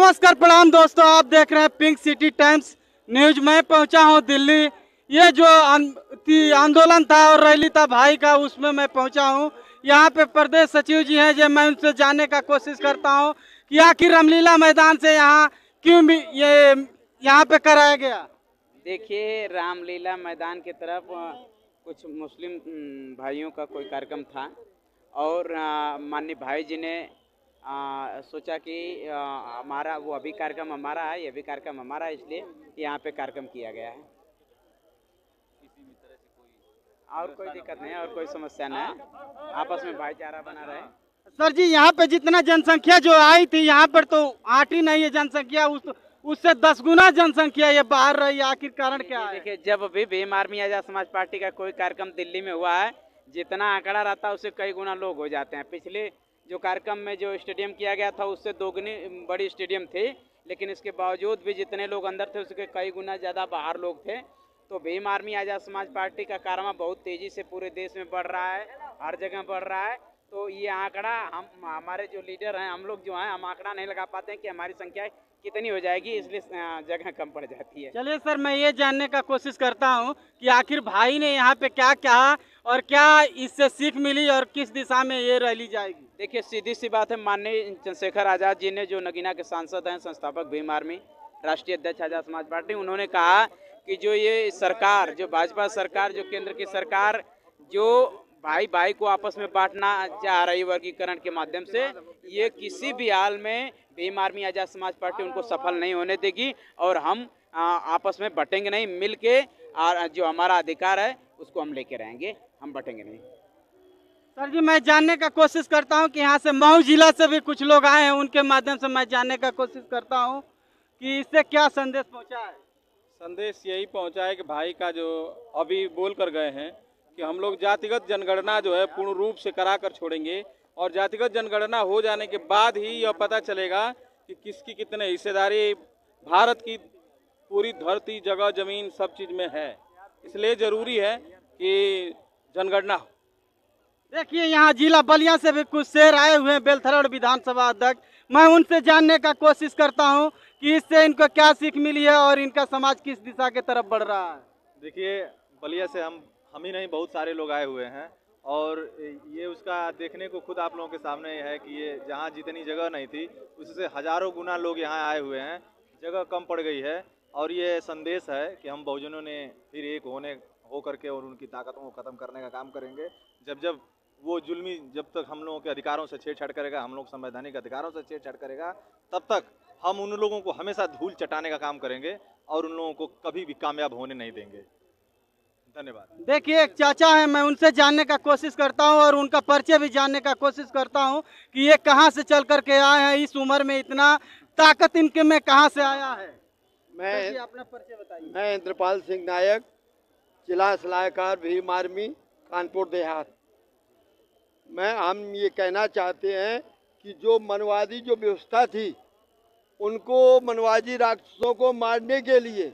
नमस्कार प्रणाम दोस्तों, आप देख रहे हैं पिंक सिटी टाइम्स न्यूज। मैं पहुंचा हूं दिल्ली। ये जो आंदोलन था और रैली था भाई का, उसमें मैं पहुंचा हूं। यहां पे प्रदेश सचिव जी हैं, जो मैं उनसे जानने का कोशिश करता हूं कि आखिर रामलीला मैदान से यहाँ क्यों ये यहाँ पे कराया गया। देखिए, रामलीला मैदान की तरफ कुछ मुस्लिम भाइयों का कोई कार्यक्रम था और माननीय भाई जी ने सोचा कि हमारा वो अभी कार्यक्रम हमारा है, ये भी कार्यक्रम हमारा है, इसलिए यहाँ पे कार्यक्रम किया गया है। और कोई दिक्कत नहीं है और कोई समस्या नहीं है, आपस में भाईचारा बना रहे। सर जी, यहाँ पे जितना जनसंख्या जो आई थी, यहाँ पर तो आटी नहीं है जनसंख्या, उससे 10 गुना जनसंख्या ये बाहर रही। आखिर कारण क्या है? देखिए, जब भी भीम आर्मी आजाद समाज पार्टी का कोई कार्यक्रम दिल्ली में हुआ है, जितना आंकड़ा रहता है उससे कई गुना लोग हो जाते हैं। पिछले जो कार्यक्रम में जो स्टेडियम किया गया था उससे 2 गुनी बड़ी स्टेडियम थी, लेकिन इसके बावजूद भी जितने लोग अंदर थे उसके कई गुना ज़्यादा बाहर लोग थे। तो भीम आर्मी आजाद समाज पार्टी का कारनामा बहुत तेज़ी से पूरे देश में बढ़ रहा है, हर जगह बढ़ रहा है। तो ये आंकड़ा हमारे जो लीडर हैं, हम लोग जो हैं, हम आंकड़ा नहीं लगा पाते हैं कि हमारी संख्या कितनी हो जाएगी, इसलिए जगह कम पड़ जाती है। चलिए सर, मैं ये जानने का कोशिश करता हूँ कि आखिर भाई ने यहाँ पे क्या कहा और क्या इससे सीख मिली और किस दिशा में ये रैली जाएगी। देखिए, सीधी सी बात है, माननीय चंद्रशेखर आज़ाद जी ने, जो नगीना के सांसद हैं, संस्थापक भीम आर्मी, राष्ट्रीय अध्यक्ष आज़ाद समाज पार्टी, उन्होंने कहा कि जो ये सरकार, जो भाजपा सरकार, जो केंद्र की सरकार, जो भाई भाई को आपस में बांटना चाह रही वर्गीकरण के माध्यम से, ये किसी भी हाल में भीम आर्मी आजाद समाज पार्टी उनको सफल नहीं होने देगी और हम आपस में बटेंगे नहीं, मिल के जो हमारा अधिकार है उसको हम लेके रहेंगे, हम बटेंगे नहीं। सर जी, मैं जानने का कोशिश करता हूं कि यहाँ से मऊ जिला से भी कुछ लोग आए हैं, उनके माध्यम से मैं जानने का कोशिश करता हूं कि इससे क्या संदेश पहुंचा है। संदेश यही पहुंचा है कि भाई का जो अभी बोल कर गए हैं कि हम लोग जातिगत जनगणना जो है पूर्ण रूप से करा कर छोड़ेंगे और जातिगत जनगणना हो जाने के बाद ही यह पता चलेगा कि किसकी कितने हिस्सेदारी भारत की पूरी धरती, जगह, जमीन सब चीज़ में है। इसलिए ज़रूरी है कि जनगणना हो। देखिए, यहाँ जिला बलिया से भी कुछ शेर आए हुए हैं, बेलथरौड़ विधानसभा अध्यक्ष। मैं उनसे जानने का कोशिश करता हूँ कि इससे इनको क्या सीख मिली है और इनका समाज किस दिशा की तरफ बढ़ रहा है। देखिए, बलिया से हम ही नहीं, बहुत सारे लोग आए हुए हैं और ये उसका देखने को खुद आप लोगों के सामने है कि ये जहाँ जितनी जगह नहीं थी उससे हजारों गुना लोग यहाँ आए हुए हैं, जगह कम पड़ गई है। और ये संदेश है कि हम बहुजनों ने फिर एक हो करके और उनकी ताकतों को ख़त्म करने का काम करेंगे। जब वो जुल्मी, जब तक हम लोगों के अधिकारों से छेड़छाड़ करेगा, हम लोग संवैधानिक अधिकारों से छेड़छाड़ करेगा, तब तक हम उन लोगों को हमेशा धूल चटाने का काम करेंगे और उन लोगों को कभी भी कामयाब होने नहीं देंगे। धन्यवाद। देखिए, एक चाचा है, मैं उनसे जानने का कोशिश करता हूं और उनका परिचय भी जानने का कोशिश करता हूं कि ये कहां से चल करके आए हैं, इस उम्र में इतना ताकत इनके में कहां से आया है। मैं अपना परिचय बताइए। मैं इंद्रपाल सिंह नायक, जिला सलाहकार भीम आर्मी, कानपुर देहात। हम ये कहना चाहते हैं कि जो मनवादी जो व्यवस्था थी, उनको मनवादी राक्षसों को मारने के लिए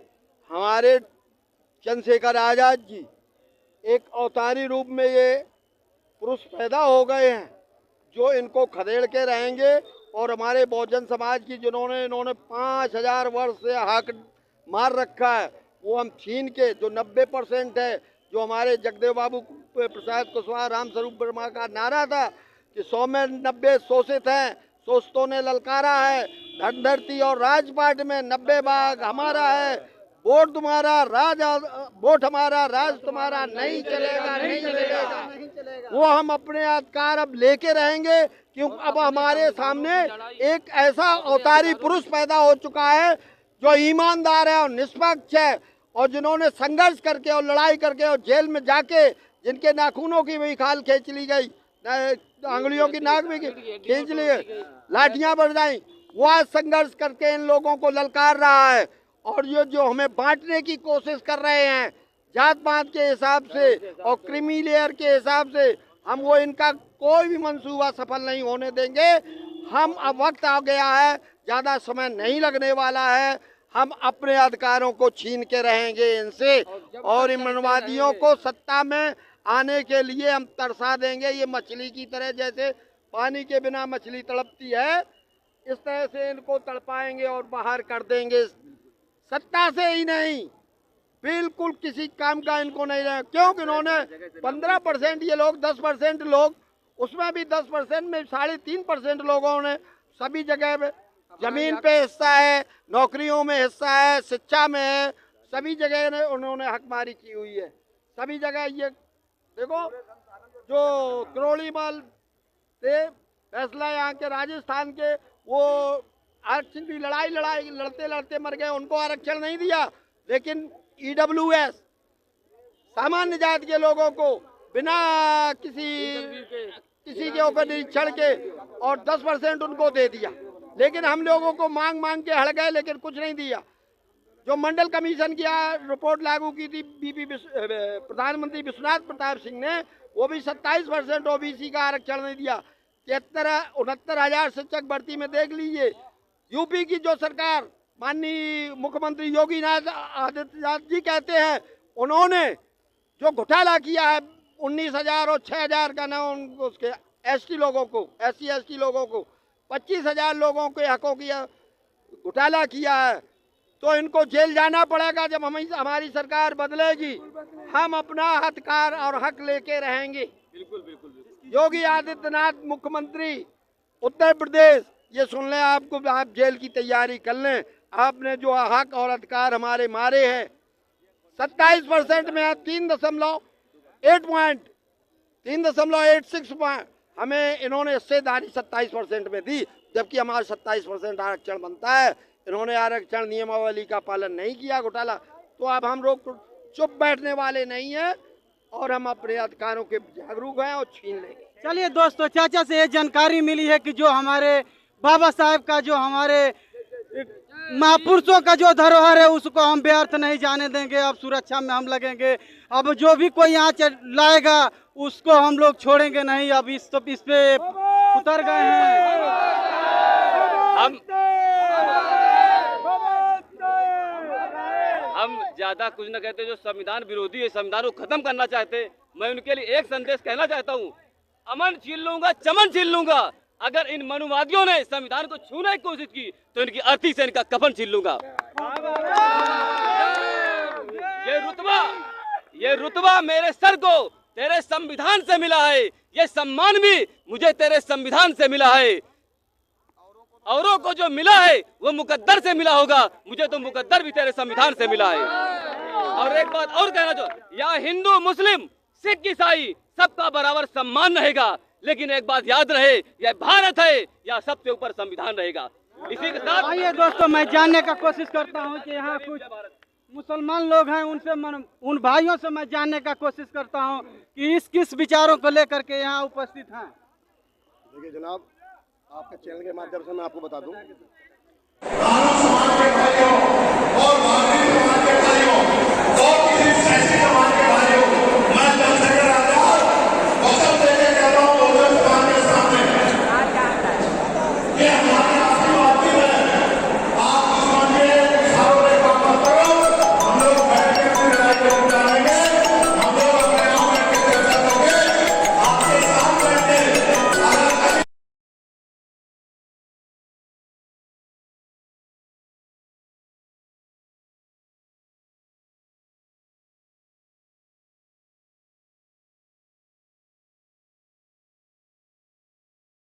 हमारे चंद्रशेखर आज़ाद जी एक अवतारी रूप में ये पुरुष पैदा हो गए हैं, जो इनको खदेड़ के रहेंगे। और हमारे बहुजन समाज की जिन्होंने इन्होंने 5000 वर्ष से हाक मार रखा है, वो हम छीन के, जो 90% है, जो हमारे जगदेव बाबू प्रसाद कुशवाहा, रामस्वरूप वर्मा का नारा था कि 100 में 90 शोषित हैं, शोषितों ने ललकारा है, धन धरती और राजपाट में 90 भाग हमारा है, वोट तुम्हारा राज, वोट हमारा राज तुम्हारा, नहीं चलेगा, नहीं चलेगा। वो हम अपने अधिकार अब लेके रहेंगे, क्योंकि अब हमारे सामने एक ऐसा अवतारी पुरुष पैदा हो चुका है जो ईमानदार है और निष्पक्ष है और जिन्होंने संघर्ष करके और लड़ाई करके और जेल में जाके जिनके नाखूनों की भी खाल खींच ली गई, आंगुलियों की नाक भी खींच ली गई, लाठियां बरदाई, वो आज संघर्ष करके इन लोगों को ललकार रहा है। और ये जो हमें बांटने की कोशिश कर रहे हैं जात पात के हिसाब से और क्रीमी लेयर के हिसाब से, हम वो इनका कोई भी मंसूबा सफल नहीं होने देंगे। हम अब वक्त आ गया है, ज़्यादा समय नहीं लगने वाला है, हम अपने अधिकारों को छीन के रहेंगे इनसे और इन मनवादियों को सत्ता में आने के लिए हम तरसा देंगे। ये मछली की तरह, जैसे पानी के बिना मछली तड़पती है, इस तरह से इनको तड़पाएंगे और बाहर कर देंगे। सत्ता से ही नहीं, बिल्कुल किसी काम का इनको नहीं रहा। क्योंकि इन्होंने 15% ये लोग, 10% लोग, उसमें भी 10% में 3.5% लोगों ने सभी जगह पे जमीन पे हिस्सा है, नौकरियों में हिस्सा है, शिक्षा में है, सभी जगह ने उन्होंने हकमारी की हुई है। सभी जगह ये देखो, जो करोड़ीमल से फैसला यहाँ के राजस्थान के, वो आरक्षण की लड़ाई लड़ते लड़ते मर गए, उनको आरक्षण नहीं दिया। लेकिन EWS सामान्य जाति के लोगों को बिना किसी के ऊपर निरीक्षण के और 10% उनको दे दिया। लेकिन हम लोगों को मांग के हड़ गए, लेकिन कुछ नहीं दिया। जो मंडल कमीशन की रिपोर्ट लागू की थी प्रधानमंत्री विश्वनाथ प्रताप सिंह ने, वो भी 27% OBC का आरक्षण नहीं दिया। 69,000 शिक्षक भर्ती में देख लीजिए। यूपी की जो सरकार, माननीय मुख्यमंत्री योगी आदित्यनाथ जी कहते हैं, उन्होंने जो घोटाला किया है 19,000 और 6,000 का ना, उनको उसके ST लोगों को, SC ST लोगों को 25,000 लोगों के हकों की घोटाला किया है, तो इनको जेल जाना पड़ेगा। जब हमारी सरकार बदलेगी, हम अपना अधिकार और हक लेके रहेंगे। योगी आदित्यनाथ मुख्यमंत्री उत्तर प्रदेश, ये सुन लें, आपको आप जेल की तैयारी कर लें। आपने जो हक और अधिकार हमारे मारे हैं, 27% में 3.86 पॉइंट हमें इन्होंने हिस्सेदारी 27% में दी, जबकि हमारा 27% आरक्षण बनता है। इन्होंने आरक्षण नियमावली का पालन नहीं किया, घोटाला। तो अब हम लोग चुप बैठने वाले नहीं हैं और हम अपने अधिकारों के जागरूक हैं और छीन लेंगे। चलिए दोस्तों, चाचा से ये जानकारी मिली है कि जो हमारे बाबा साहेब का, जो हमारे महापुरुषों का जो धरोहर है, उसको हम व्यर्थ नहीं जाने देंगे। अब सुरक्षा में हम लगेंगे। अब जो भी कोई यहाँ लाएगा उसको हम लोग छोड़ेंगे नहीं। अब इस पे उतर गए हैं हम ज्यादा कुछ न कहते। जो संविधान विरोधी है, संविधान को खत्म करना चाहते, मैं उनके लिए एक संदेश कहना चाहता हूँ, अमन छीन लूंगा, चमन छीन लूंगा। अगर इन मनुवादियों ने संविधान को छूने की कोशिश की तो इनकी अर्थी से इनका कफन छीन लूंगा। ये रुतबा मेरे सर को तेरे संविधान से मिला है, ये सम्मान भी मुझे तेरे संविधान से मिला है। औरों को जो मिला है वो मुकद्दर से मिला होगा, मुझे तो मुकद्दर भी तेरे संविधान से मिला है। और एक बात और कहना चाहूँ, या हिंदू मुस्लिम सिख ईसाई सबका बराबर सम्मान रहेगा, लेकिन एक बात याद रहे, यह भारत है, या सबसे ऊपर संविधान रहेगा। इसी के साथ आइए दोस्तों, मैं जानने का कोशिश करता हूं कि यहाँ कुछ मुसलमान लोग हैं, उनसे उन भाइयों से मैं जानने का कोशिश करता हूं कि इस किस विचारों को लेकर के यहाँ उपस्थित हैं। देखिए जनाब, आपके चैनल के माध्यम से मैं आपको बता दूं,